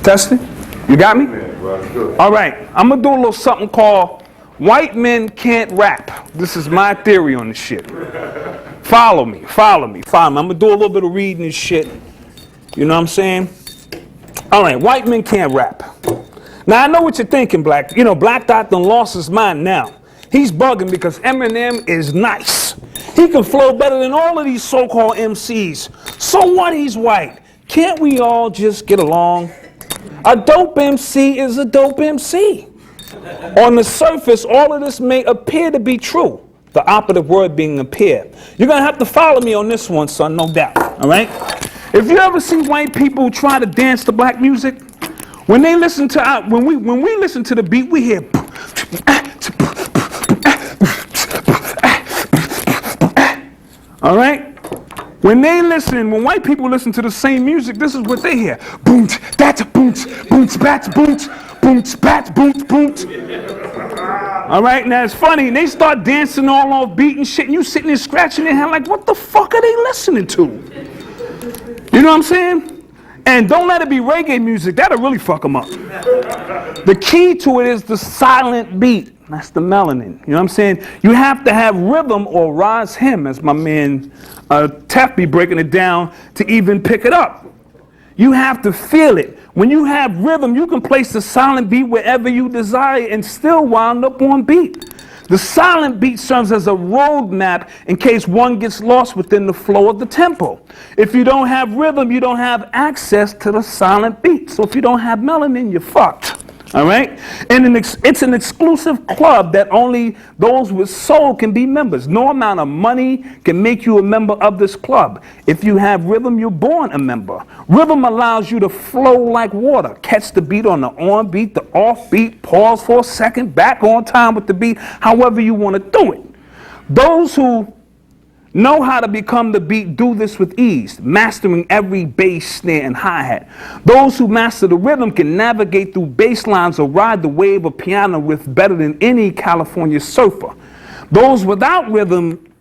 Testing? You got me? All right, I'm gonna do a little something called white men can't rap. This is my theory on this shit. Follow me. I'm gonna do a little bit of reading and shit. You know what I'm saying? All right, white men can't rap. Now I know what you're thinking, Black. You know, Black Dot done lost his mind now. He's bugging because Eminem is nice. He can flow better than all of these so-called MCs. So what, he's white? Can't we all just get along? A dope MC is a dope MC. On the surface, all of this may appear to be true. The operative word being appear. You're going to have to follow me on this one, son, no doubt. All right? If you ever see white people try to dance to black music, when they listen to when we listen to the beat, we hear all right? When white people listen to the same music, this is what they hear. Boom, that's a boom, boom, spats, boom, boom, spats, boom, boom. All right, now it's funny. They start dancing all off beat and shit, and you sitting there scratching your head like, what the fuck are they listening to? You know what I'm saying? And don't let it be reggae music. That'll really fuck them up. The key to it is the silent beat. That's the melanin. You know what I'm saying? You have to have rhythm or rise him, as my man Tef be breaking it down, to even pick it up. You have to feel it. When you have rhythm, you can place the silent beat wherever you desire and still wind up on beat. The silent beat serves as a roadmap in case one gets lost within the flow of the tempo. If you don't have rhythm, you don't have access to the silent beat. So if you don't have melanin, you're fucked. All right? And it's an exclusive club that only those with soul can be members. No amount of money can make you a member of this club. If you have rhythm, you're born a member. Rhythm allows you to flow like water. Catch the beat on the on beat, the off beat, pause for a second, back on time with the beat, however you want to do it. Those who know how to become the beat do this with ease, mastering every bass, snare, and hi-hat. Those who master the rhythm can navigate through bass lines or ride the wave of piano with better than any California surfer. Those without rhythm,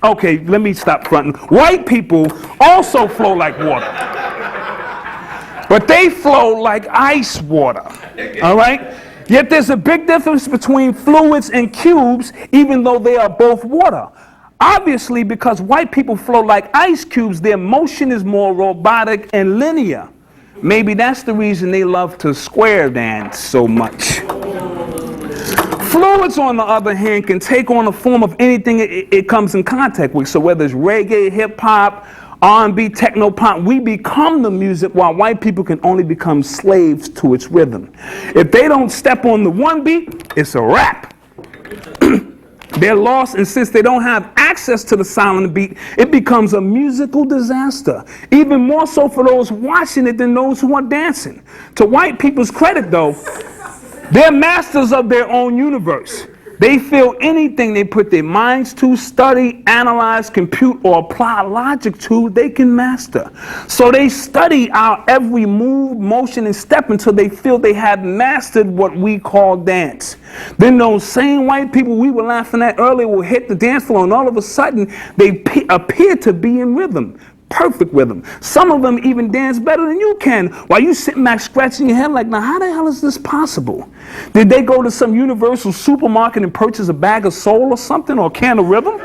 okay, let me stop fronting. White people also flow like water, but they flow like ice water, all right? Yet there's a big difference between fluids and cubes, even though they are both water. Obviously, because white people flow like ice cubes, their motion is more robotic and linear. Maybe that's the reason they love to square dance so much. Fluids, on the other hand, can take on the form of anything it comes in contact with. So whether it's reggae, hip-hop, R&B, techno-pop, we become the music while white people can only become slaves to its rhythm. If they don't step on the one beat, it's a wrap. They're lost, and since they don't have access to the silent beat, it becomes a musical disaster. Even more so for those watching it than those who are dancing. To white people's credit, though, they're masters of their own universe. They feel anything they put their minds to, study, analyze, compute, or apply logic to, they can master. So they study our every move, motion, and step until they feel they have mastered what we call dance. Then those same white people we were laughing at earlier will hit the dance floor, and all of a sudden they appear to be in rhythm. Perfect rhythm. Some of them even dance better than you can, while you sitting back scratching your head like, now how the hell is this possible? Did they go to some universal supermarket and purchase a bag of soul or something, or a can of rhythm?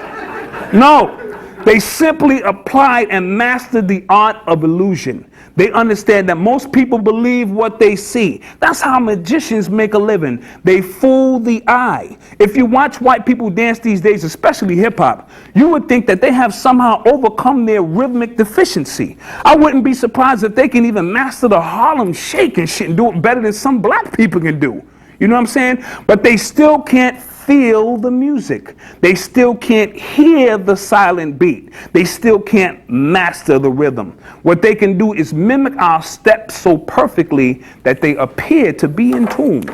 No. They simply applied and mastered the art of illusion. They understand that most people believe what they see. That's how magicians make a living. They fool the eye. If you watch white people dance these days, especially hip-hop, you would think that they have somehow overcome their rhythmic deficiency. I wouldn't be surprised if they can even master the Harlem Shake and shit and do it better than some black people can do. You know what I'm saying? But they still can't feel the music. They still can't hear the silent beat. They still can't master the rhythm. What they can do is mimic our steps so perfectly that they appear to be in tune.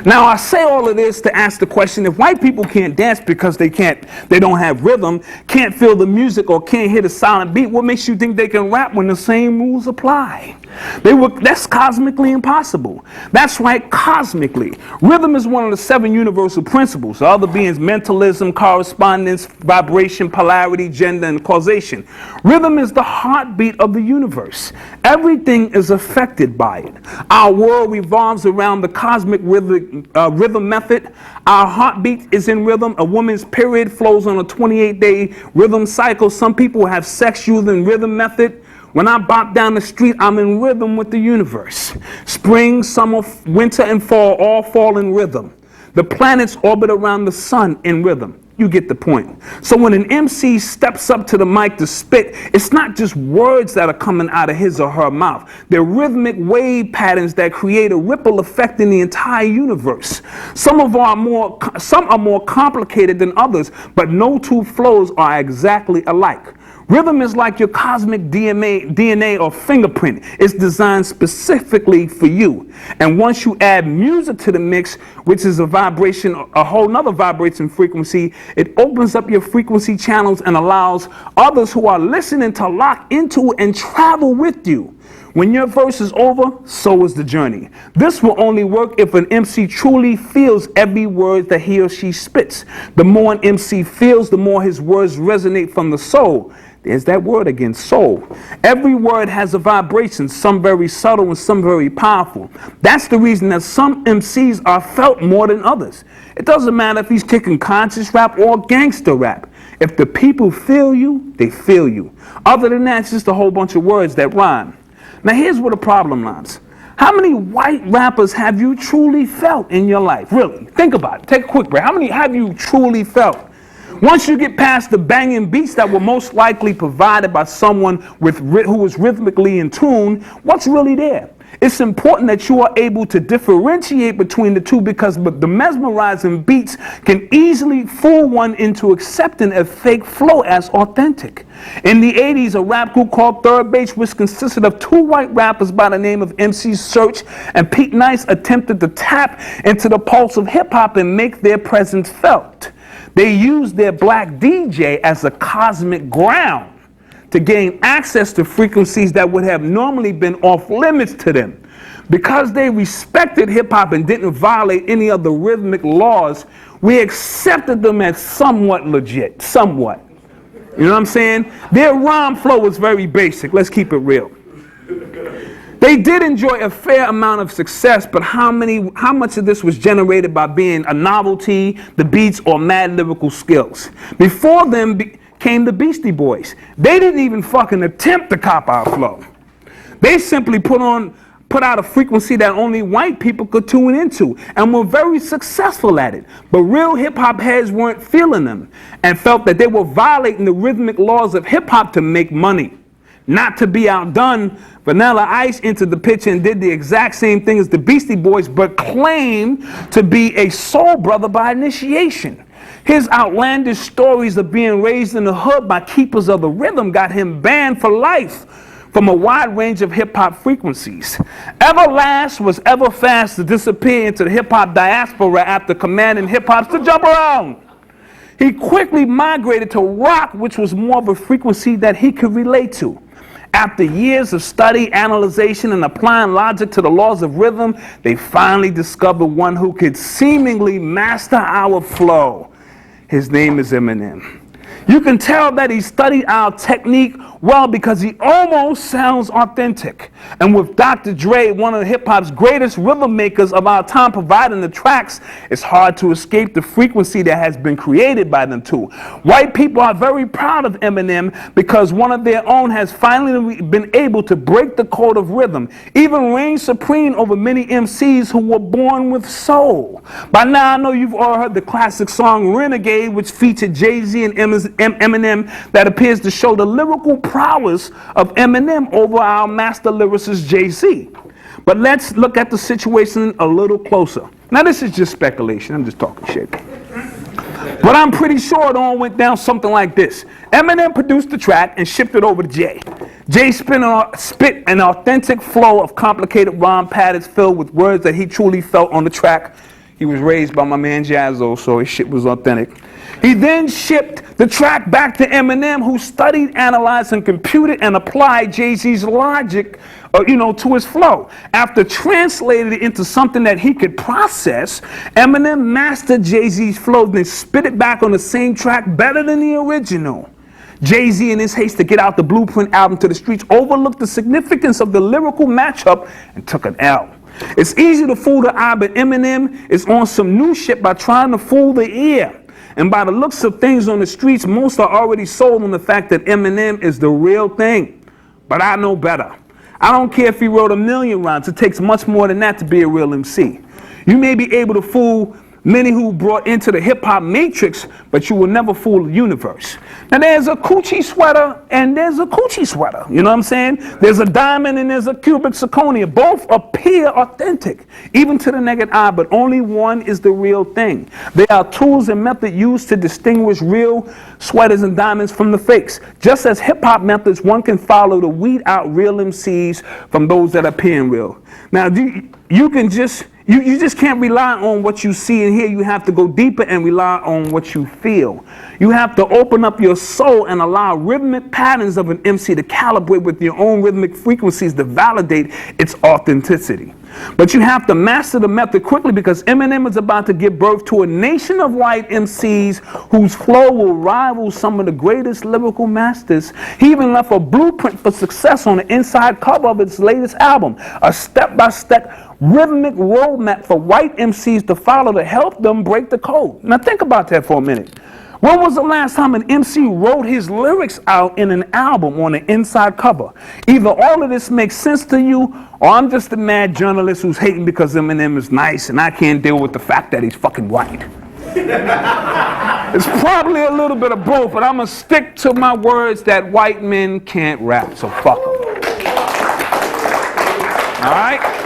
Now, I say all of this to ask the question, if white people can't dance because they don't have rhythm, can't feel the music, or can't hear the silent beat, what makes you think they can rap when the same rules apply? That's cosmically impossible. That's right, cosmically. Rhythm is one of the 7 universal principles, the other being mentalism, correspondence, vibration, polarity, gender, and causation. Rhythm is the heartbeat of the universe. Everything is affected by it. Our world revolves around the cosmic rhythm method. Our heartbeat is in rhythm. A woman's period flows on a 28-day rhythm cycle. Some people have sex using rhythm method. When I bop down the street, I'm in rhythm with the universe. Spring, summer, winter, and fall all fall in rhythm. The planets orbit around the sun in rhythm. You get the point. So when an MC steps up to the mic to spit, it's not just words that are coming out of his or her mouth. They're rhythmic wave patterns that create a ripple effect in the entire universe. Some are more complicated than others, but no two flows are exactly alike. Rhythm is like your cosmic DNA or fingerprint. It's designed specifically for you. And once you add music to the mix, which is a vibration, a whole nother vibration frequency, it opens up your frequency channels and allows others who are listening to lock into it and travel with you. When your verse is over, so is the journey. This will only work if an MC truly feels every word that he or she spits. The more an MC feels, the more his words resonate from the soul. There's that word again, soul. Every word has a vibration, some very subtle and some very powerful. That's the reason that some MCs are felt more than others. It doesn't matter if he's kicking conscious rap or gangster rap. If the people feel you, they feel you. Other than that, it's just a whole bunch of words that rhyme. Now here's where the problem lies. How many white rappers have you truly felt in your life? Really, think about it. Take a quick break. How many have you truly felt? Once you get past the banging beats that were most likely provided by someone who was rhythmically in tune, what's really there? It's important that you are able to differentiate between the two, because the mesmerizing beats can easily fool one into accepting a fake flow as authentic. In the 80s, a rap group called Third Base, which consisted of 2 white rappers by the name of MC Search and Pete Nice, attempted to tap into the pulse of hip-hop and make their presence felt. They used their black DJ as a cosmic ground to gain access to frequencies that would have normally been off limits to them. Because they respected hip-hop and didn't violate any of the rhythmic laws, we accepted them as somewhat legit, somewhat. You know what I'm saying? Their rhyme flow was very basic. Let's keep it real. They did enjoy a fair amount of success, but how much of this was generated by being a novelty, the beats, or mad lyrical skills? Before them came the Beastie Boys. They didn't even fucking attempt to cop our flow. They simply put out a frequency that only white people could tune into, and were very successful at it. But real hip-hop heads weren't feeling them and felt that they were violating the rhythmic laws of hip-hop to make money. Not to be outdone, Vanilla Ice entered the picture and did the exact same thing as the Beastie Boys, but claimed to be a soul brother by initiation. His outlandish stories of being raised in the hood by keepers of the rhythm got him banned for life from a wide range of hip-hop frequencies. Everlast was ever fast to disappear into the hip-hop diaspora after commanding hip-hops to jump around. He quickly migrated to rock, which was more of a frequency that he could relate to. After years of study, analyzation, and applying logic to the laws of rhythm, they finally discovered one who could seemingly master our flow. His name is Eminem. You can tell that he studied our technique well because he almost sounds authentic. And with Dr. Dre, one of hip-hop's greatest rhythm makers of our time, providing the tracks, it's hard to escape the frequency that has been created by them two. White people are very proud of Eminem because one of their own has finally been able to break the code of rhythm, even reign supreme over many MCs who were born with soul. By now, I know you've all heard the classic song Renegade, which featured G-Eazy and Eminem, that appears to show the lyrical prowess of Eminem over our master lyricist Jay-Z. But let's look at the situation a little closer. Now this is just speculation, I'm just talking shit. But I'm pretty sure it all went down something like this. Eminem produced the track and shipped it over to Jay. Jay spit an authentic flow of complicated rhyme patterns filled with words that he truly felt on the track. He was raised by my man Jazzo, so his shit was authentic. He then shipped the track back to Eminem, who studied, analyzed, and computed and applied Jay-Z's logic, to his flow. After translating it into something that he could process, Eminem mastered Jay-Z's flow, then spit it back on the same track better than the original. Jay-Z, in his haste to get out the Blueprint album to the streets, overlooked the significance of the lyrical matchup and took an L. It's easy to fool the eye, but Eminem is on some new shit by trying to fool the ear. And by the looks of things on the streets, most are already sold on the fact that Eminem is the real thing. But I know better. I don't care if he wrote 1,000,000 rhymes. It takes much more than that to be a real MC. You may be able to fool many who brought into the hip-hop matrix, but you will never fool the universe. Now, there's a coochie sweater and there's a coochie sweater. You know what I'm saying? There's a diamond and there's a cubic zirconia. Both appear authentic, even to the naked eye, but only one is the real thing. They are tools and methods used to distinguish real sweaters and diamonds from the fakes. Just as hip-hop methods, one can follow to weed out real MCs from those that appear real. Now, you just can't rely on what you see and hear. You have to go deeper and rely on what you feel. You have to open up your soul and allow rhythmic patterns of an MC to calibrate with your own rhythmic frequencies to validate its authenticity. But you have to master the method quickly, because Eminem is about to give birth to a nation of white MCs whose flow will rival some of the greatest lyrical masters. He even left a blueprint for success on the inside cover of his latest album, a step-by-step rhythmic roadmap for white MCs to follow to help them break the code. Now think about that for a minute. When was the last time an MC wrote his lyrics out in an album on the inside cover? Either all of this makes sense to you, or I'm just a mad journalist who's hating because Eminem is nice and I can't deal with the fact that he's fucking white. It's probably a little bit of both, but I'm going to stick to my words that white men can't rap, so fuck them. All right?